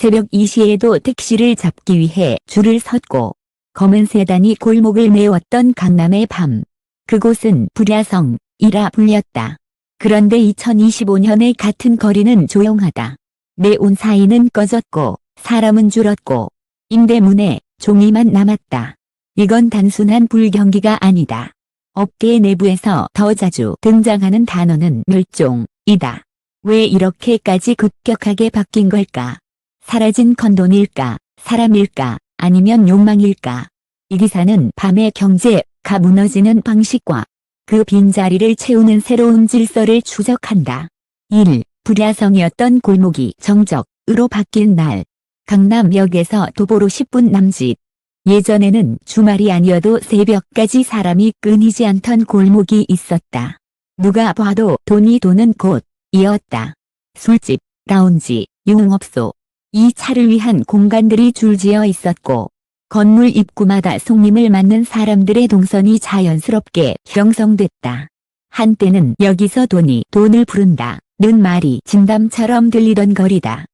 새벽 2시에도 택시를 잡기 위해 줄을 섰고 검은 세단이 골목을 메웠던 강남의 밤. 그곳은 불야성이라 불렸다. 그런데 2025년의 같은 거리는 조용하다. 네온 사인은 꺼졌고 사람은 줄었고 임대문에 종이만 남았다. 이건 단순한 불경기가 아니다. 업계 내부에서 더 자주 등장하는 단어는 멸종이다. 왜 이렇게까지 급격하게 바뀐 걸까? 사라진 건돈일까? 사람일까? 아니면 욕망일까? 이 기사는 밤의 경제가 무너지는 방식과 그 빈자리를 채우는 새로운 질서를 추적한다. 1. 불야성이었던 골목이 정적으로 바뀐 날. 강남역에서 도보로 10분 남짓. 예전에는 주말이 아니어도 새벽까지 사람이 끊이지 않던 골목이 있었다. 누가 봐도 돈이 도는 곳이었다. 술집, 라운지, 유흥업소. 이 차를 위한 공간들이 줄지어 있었고 건물 입구마다 손님을 맞는 사람들의 동선이 자연스럽게 형성됐다. 한때는 여기서 돈이 돈을 부른다는 말이 진담처럼 들리던 거리다.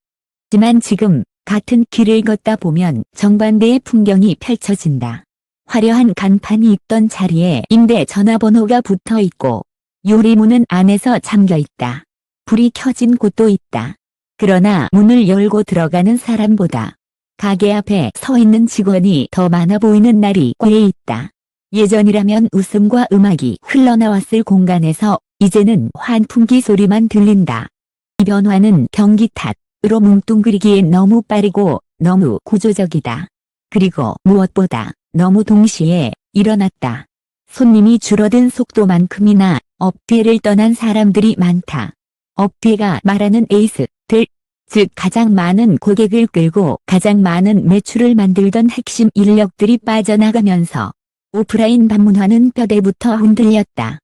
하지만 지금 같은 길을 걷다 보면 정반대의 풍경이 펼쳐진다. 화려한 간판이 있던 자리에 임대 전화번호가 붙어 있고 유리문은 안에서 잠겨 있다. 불이 켜진 곳도 있다. 그러나 문을 열고 들어가는 사람보다 가게 앞에 서 있는 직원이 더 많아 보이는 날이 꽤 있다. 예전이라면 웃음과 음악이 흘러나왔을 공간에서 이제는 환풍기 소리만 들린다. 이 변화는 경기 탓으로 뭉뚱그리기엔 너무 빠르고 너무 구조적이다. 그리고 무엇보다 너무 동시에 일어났다. 손님이 줄어든 속도만큼이나 업계를 떠난 사람들이 많다. 업계가 말하는 에이스들, 즉 가장 많은 고객을 끌고 가장 많은 매출을 만들던 핵심 인력들이 빠져나가면서 오프라인 방문화는 뼈대부터 흔들렸다.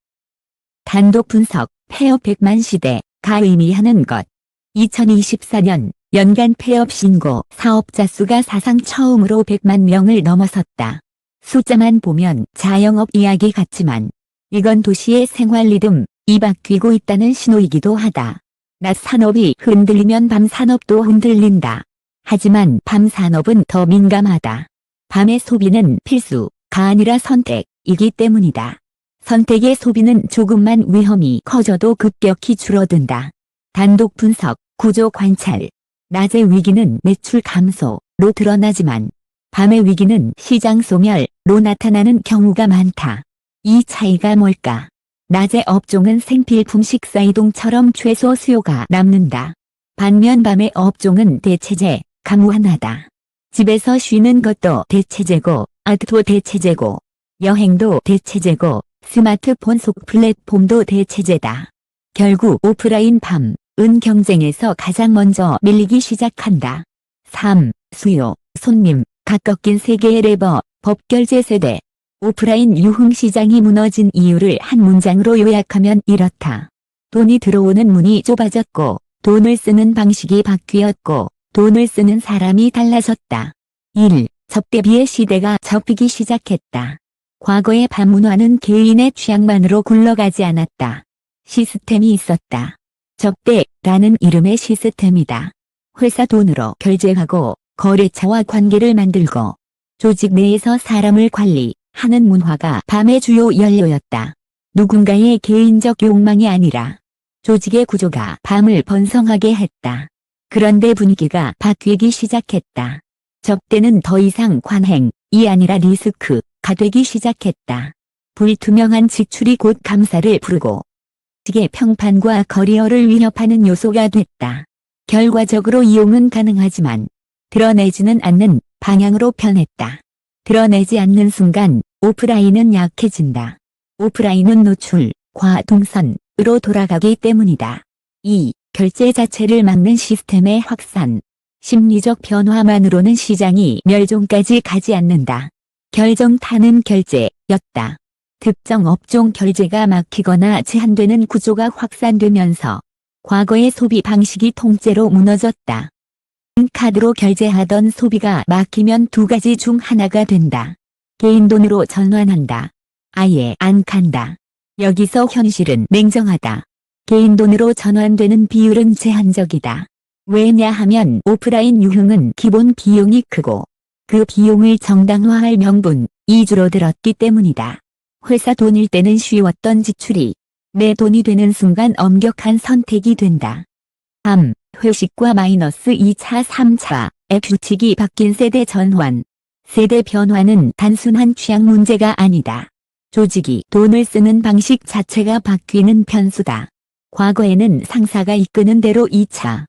단독 분석, 폐업 100만 시대가 의미하는 것. 2024년 연간 폐업 신고 사업자 수가 사상 처음으로 100만 명을 넘어섰다. 숫자만 보면 자영업 이야기 같지만 이건 도시의 생활 리듬이 바뀌고 있다는 신호이기도 하다. 낮 산업이 흔들리면 밤 산업도 흔들린다. 하지만 밤 산업은 더 민감하다. 밤의 소비는 필수가 아니라 선택이기 때문이다. 선택의 소비는 조금만 위험이 커져도 급격히 줄어든다. 단독 분석, 구조 관찰. 낮의 위기는 매출 감소로 드러나지만 밤의 위기는 시장 소멸로 나타나는 경우가 많다. 이 차이가 뭘까? 낮의 업종은 생필품 식사이동처럼 최소 수요가 남는다. 반면 밤의 업종은 대체재가 무한하다. 집에서 쉬는 것도 대체재고, 아트도 대체재고, 여행도 대체재고, 스마트폰 속 플랫폼도 대체재다. 결국 오프라인 밤은 경쟁에서 가장 먼저 밀리기 시작한다. 3. 수요, 손님, 각 꺾인 세계의 레버, 법결제 세대. 오프라인 유흥시장이 무너진 이유를 한 문장으로 요약하면 이렇다. 돈이 들어오는 문이 좁아졌고, 돈을 쓰는 방식이 바뀌었고, 돈을 쓰는 사람이 달라졌다. 1. 접대비의 시대가 접히기 시작했다. 과거의 밤문화는 개인의 취향만으로 굴러가지 않았다. 시스템이 있었다. 접대라는 이름의 시스템이다. 회사 돈으로 결제하고 거래처와 관계를 만들고 조직 내에서 사람을 관리하는 문화가 밤의 주요 연료였다. 누군가의 개인적 욕망이 아니라 조직의 구조가 밤을 번성하게 했다. 그런데 분위기가 바뀌기 시작했다. 접대는 더 이상 관행이 아니라 리스크가 되기 시작했다. 불투명한 지출이 곧 감사를 부르고 조직의 평판과 커리어를 위협하는 요소가 됐다. 결과적으로 이용은 가능하지만 드러내지는 않는 방향으로 변했다. 드러내지 않는 순간 오프라인은 약해진다. 오프라인은 노출과 동선으로 돌아가기 때문이다. 2. 결제 자체를 막는 시스템의 확산. 심리적 변화만으로는 시장이 멸종까지 가지 않는다. 결정타는 결제였다. 특정 업종 결제가 막히거나 제한되는 구조가 확산되면서 과거의 소비 방식이 통째로 무너졌다. 카드로 결제하던 소비가 막히면 두 가지 중 하나가 된다. 개인 돈으로 전환한다. 아예 안 간다. 여기서 현실은 냉정하다. 개인 돈으로 전환되는 비율은 제한적이다. 왜냐하면 오프라인 유흥은 기본 비용이 크고 그 비용을 정당화할 명분이 줄어들었기 때문이다. 회사 돈일 때는 쉬웠던 지출이 내 돈이 되는 순간 엄격한 선택이 된다. 3. 회식과 마이너스 2차 3차의 규칙이 바뀐 세대 전환. 세대 변화는 단순한 취향 문제가 아니다. 조직이 돈을 쓰는 방식 자체가 바뀌는 변수다. 과거에는 상사가 이끄는 대로 2차,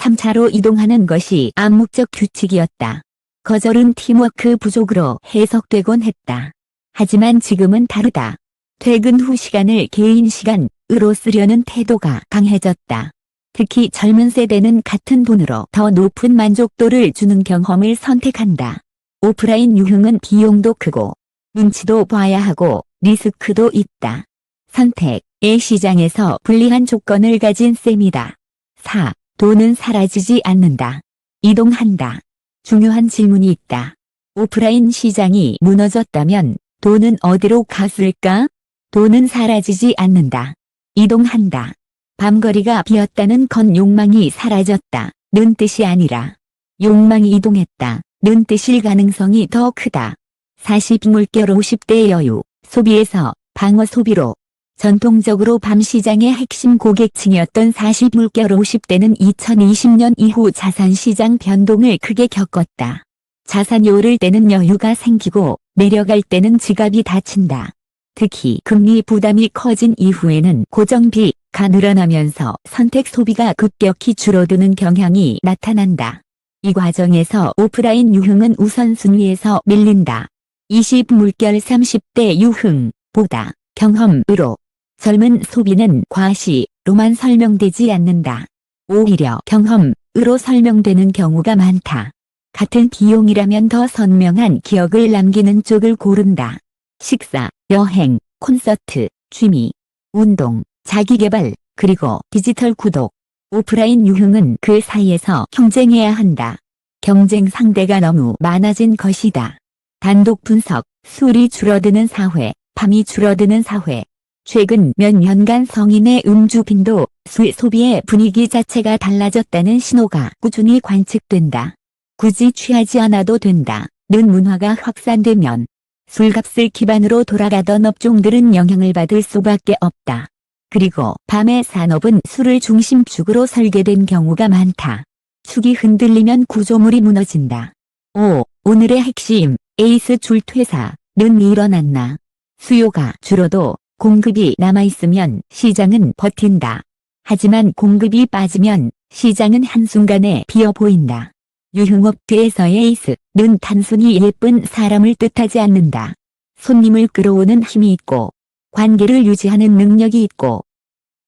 3차로 이동하는 것이 암묵적 규칙이었다. 거절은 팀워크 부족으로 해석되곤 했다. 하지만 지금은 다르다. 퇴근 후 시간을 개인 시간으로 쓰려는 태도가 강해졌다. 특히 젊은 세대는 같은 돈으로 더 높은 만족도를 주는 경험을 선택한다. 오프라인 유흥은 비용도 크고 눈치도 봐야 하고 리스크도 있다. 선택의 시장에서 불리한 조건을 가진 셈이다. 4. 돈은 사라지지 않는다. 이동한다. 중요한 질문이 있다. 오프라인 시장이 무너졌다면 돈은 어디로 갔을까? 돈은 사라지지 않는다. 이동한다. 밤거리가 비었다는 건 욕망이 사라졌다 는 뜻이 아니라 욕망이 이동했다 는 뜻일 가능성이 더 크다. 40물결 50대 여유, 소비에서 방어 소비로. 전통적으로 밤 시장의 핵심 고객층이었던 40물결 50대는 2020년 이후 자산시장 변동을 크게 겪었다. 자산이 오를 때는 여유가 생기고 내려갈 때는 지갑이 닫힌다. 특히 금리 부담이 커진 이후에는 고정비가 늘어나면서 선택 소비가 급격히 줄어드는 경향이 나타난다. 이 과정에서 오프라인 유흥은 우선순위에서 밀린다. 20물결 30대 유흥보다 경험으로. 젊은 소비는 과시로만 설명되지 않는다. 오히려 경험으로 설명되는 경우가 많다. 같은 비용이라면 더 선명한 기억을 남기는 쪽을 고른다. 식사, 여행, 콘서트, 취미, 운동, 자기개발, 그리고 디지털 구독. 오프라인 유흥은 그 사이에서 경쟁해야 한다. 경쟁 상대가 너무 많아진 것이다. 단독 분석, 술이 줄어드는 사회, 밤이 줄어드는 사회. 최근 몇 년간 성인의 음주 빈도, 술 소비의 분위기 자체가 달라졌다는 신호가 꾸준히 관측된다. 굳이 취하지 않아도 된다 는 문화가 확산되면 술값을 기반으로 돌아가던 업종들은 영향을 받을 수밖에 없다. 그리고 밤의 산업은 술을 중심축으로 설계된 경우가 많다. 축이 흔들리면 구조물이 무너진다. 5. 오늘의 핵심, 에이스 줄퇴사는 일어났나. 수요가 줄어도 공급이 남아있으면 시장은 버틴다. 하지만 공급이 빠지면 시장은 한순간에 비어 보인다. 유흥업계에서의 에이스는 단순히 예쁜 사람을 뜻하지 않는다. 손님을 끌어오는 힘이 있고 관계를 유지하는 능력이 있고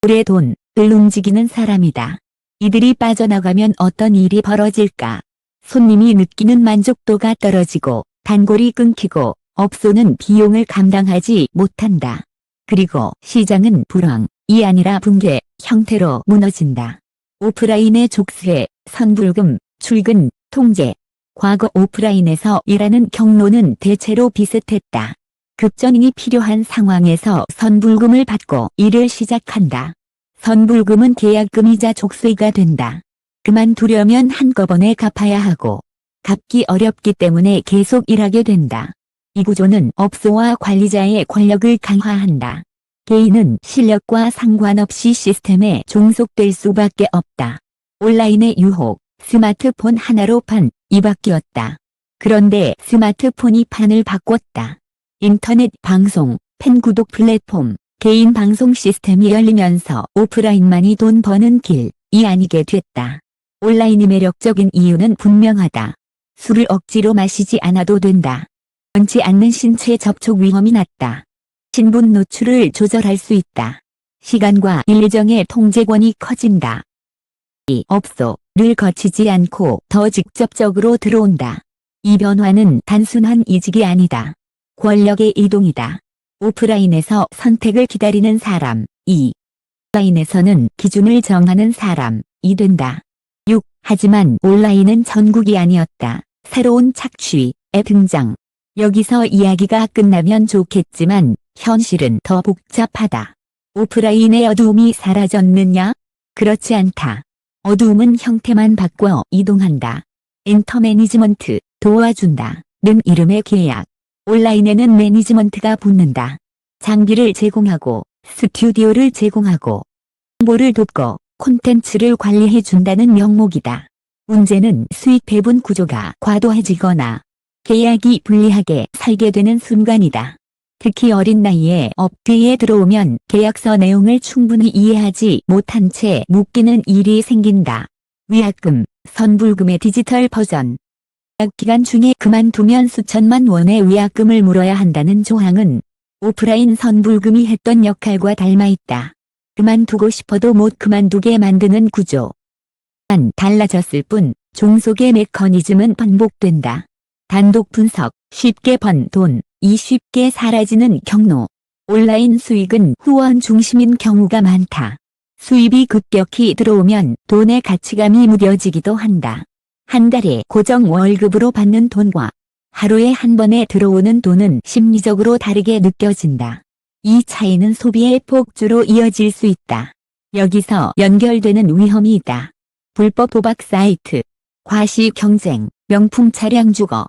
오래 돈을 움직이는 사람이다. 이들이 빠져나가면 어떤 일이 벌어질까? 손님이 느끼는 만족도가 떨어지고 단골이 끊기고 업소는 비용을 감당하지 못한다. 그리고 시장은 불황이 아니라 붕괴 형태로 무너진다. 오프라인의 족쇄, 선불금, 출근, 통제. 과거 오프라인에서 일하는 경로는 대체로 비슷했다. 급전잉이 필요한 상황에서 선불금을 받고 일을 시작한다. 선불금은 계약금이자 족쇄가 된다. 그만두려면 한꺼번에 갚아야 하고 갚기 어렵기 때문에 계속 일하게 된다. 이 구조는 업소와 관리자의 권력을 강화한다. 개인은 실력과 상관없이 시스템에 종속될 수밖에 없다. 온라인의 유혹, 스마트폰 하나로 판이 바뀌었다. 그런데 스마트폰이 판을 바꿨다. 인터넷 방송, 팬 구독 플랫폼, 개인 방송 시스템이 열리면서 오프라인만이 돈 버는 길이 아니게 됐다. 온라인이 매력적인 이유는 분명하다. 술을 억지로 마시지 않아도 된다. 원치 않는 신체 접촉 위험이 낮다. 신분 노출을 조절할 수 있다. 시간과 일정의 통제권이 커진다. 이 업소를 거치지 않고 더 직접적으로 들어온다. 이 변화는 단순한 이직이 아니다. 권력의 이동이다. 오프라인에서 선택을 기다리는 사람이 온라인에서는 기준을 정하는 사람이 된다. 6. 하지만 온라인은 전국이 아니었다. 새로운 착취의 등장. 여기서 이야기가 끝나면 좋겠지만 현실은 더 복잡하다. 오프라인의 어두움이 사라졌느냐? 그렇지 않다. 어두움은 형태만 바꿔 이동한다. 엔터 매니지먼트, 도와준다. 는 이름의 계약. 온라인에는 매니지먼트가 붙는다. 장비를 제공하고, 스튜디오를 제공하고, 홍보를 돕고, 콘텐츠를 관리해준다는 명목이다. 문제는 수익 배분 구조가 과도해지거나 계약이 불리하게 설계되는 순간이다. 특히 어린 나이에 업계에 들어오면 계약서 내용을 충분히 이해하지 못한 채 묶이는 일이 생긴다. 위약금, 선불금의 디지털 버전. 계약 기간 중에 그만두면 수천만 원의 위약금을 물어야 한다는 조항은 오프라인 선불금이 했던 역할과 닮아있다. 그만두고 싶어도 못 그만두게 만드는 구조. 단 달라졌을 뿐 종속의 메커니즘은 반복된다. 단독 분석, 쉽게 번 돈이 쉽게 사라지는 경로. 온라인 수익은 후원 중심인 경우가 많다. 수입이 급격히 들어오면 돈의 가치감이 무뎌지기도 한다. 한 달에 고정 월급으로 받는 돈과 하루에 한 번에 들어오는 돈은 심리적으로 다르게 느껴진다. 이 차이는 소비의 폭주로 이어질 수 있다. 여기서 연결되는 위험이 있다. 불법 도박 사이트, 과시 경쟁, 명품 차량 주거,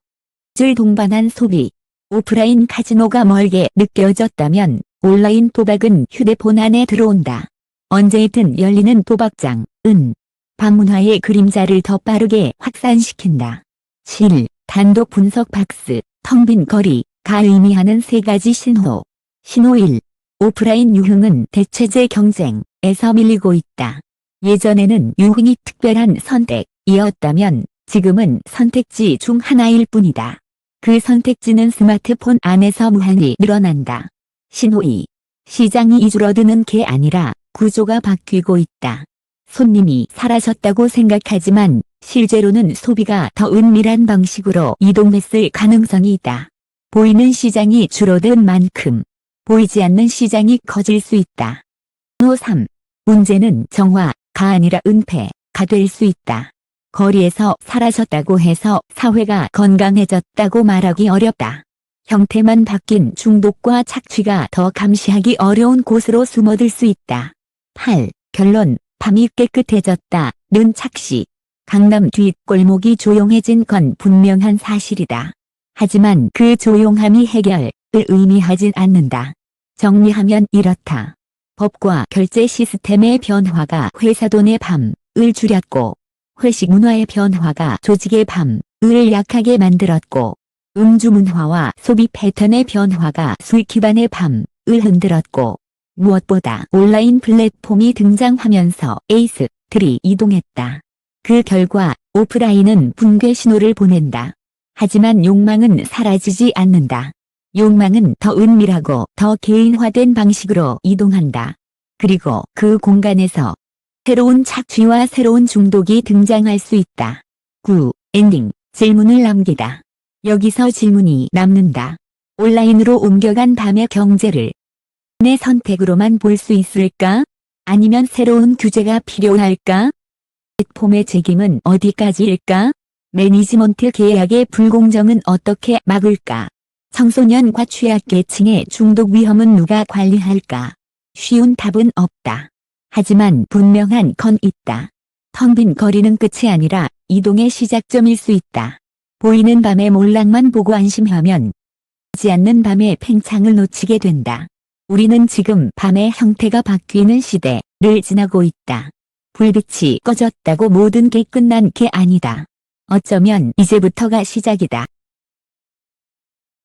를 동반한 소비. 오프라인 카지노가 멀게 느껴졌다면 온라인 도박은 휴대폰 안에 들어온다. 언제든 열리는 도박장은 방문화의 그림자를 더 빠르게 확산시킨다. 7. 단독 분석 박스, 텅 빈 거리가 의미하는 세 가지 신호. 신호 1. 오프라인 유흥은 대체제 경쟁에서 밀리고 있다. 예전에는 유흥이 특별한 선택이었다면 지금은 선택지 중 하나일 뿐이다. 그 선택지는 스마트폰 안에서 무한히 늘어난다. 신호 2. 시장이 줄어드는 게 아니라 구조가 바뀌고 있다. 손님이 사라졌다고 생각하지만 실제로는 소비가 더 은밀한 방식으로 이동했을 가능성이 있다. 보이는 시장이 줄어든 만큼 보이지 않는 시장이 커질 수 있다. 신호 3. 문제는 정화가 아니라 은폐가 될 수 있다. 거리에서 사라졌다고 해서 사회가 건강해졌다고 말하기 어렵다. 형태만 바뀐 중독과 착취가 더 감시하기 어려운 곳으로 숨어들 수 있다. 8. 결론, 밤이 깨끗해졌다는 착시. 강남 뒷골목이 조용해진 건 분명한 사실이다. 하지만 그 조용함이 해결을 의미하진 않는다. 정리하면 이렇다. 법과 결제 시스템의 변화가 회사 돈의 밤을 줄였고, 회식 문화의 변화가 조직의 밤을 약하게 만들었고, 음주 문화와 소비 패턴의 변화가 수익 기반의 밤을 흔들었고, 무엇보다 온라인 플랫폼이 등장하면서 에이스들이 이동했다. 그 결과 오프라인은 붕괴 신호를 보낸다. 하지만 욕망은 사라지지 않는다. 욕망은 더 은밀하고 더 개인화된 방식으로 이동한다. 그리고 그 공간에서 새로운 착취와 새로운 중독이 등장할 수 있다. 9. 엔딩, 질문을 남기다. 여기서 질문이 남는다. 온라인으로 옮겨간 밤의 경제를 내 선택으로만 볼 수 있을까? 아니면 새로운 규제가 필요할까? 플랫폼의 책임은 어디까지일까? 매니지먼트 계약의 불공정은 어떻게 막을까? 청소년과 취약계층의 중독 위험은 누가 관리할까? 쉬운 답은 없다. 하지만 분명한 건 있다. 텅 빈 거리는 끝이 아니라 이동의 시작점일 수 있다. 보이는 밤의 몰락만 보고 안심하면 보이지 않는 밤의 팽창을 놓치게 된다. 우리는 지금 밤의 형태가 바뀌는 시대를 지나고 있다. 불빛이 꺼졌다고 모든 게 끝난 게 아니다. 어쩌면 이제부터가 시작이다.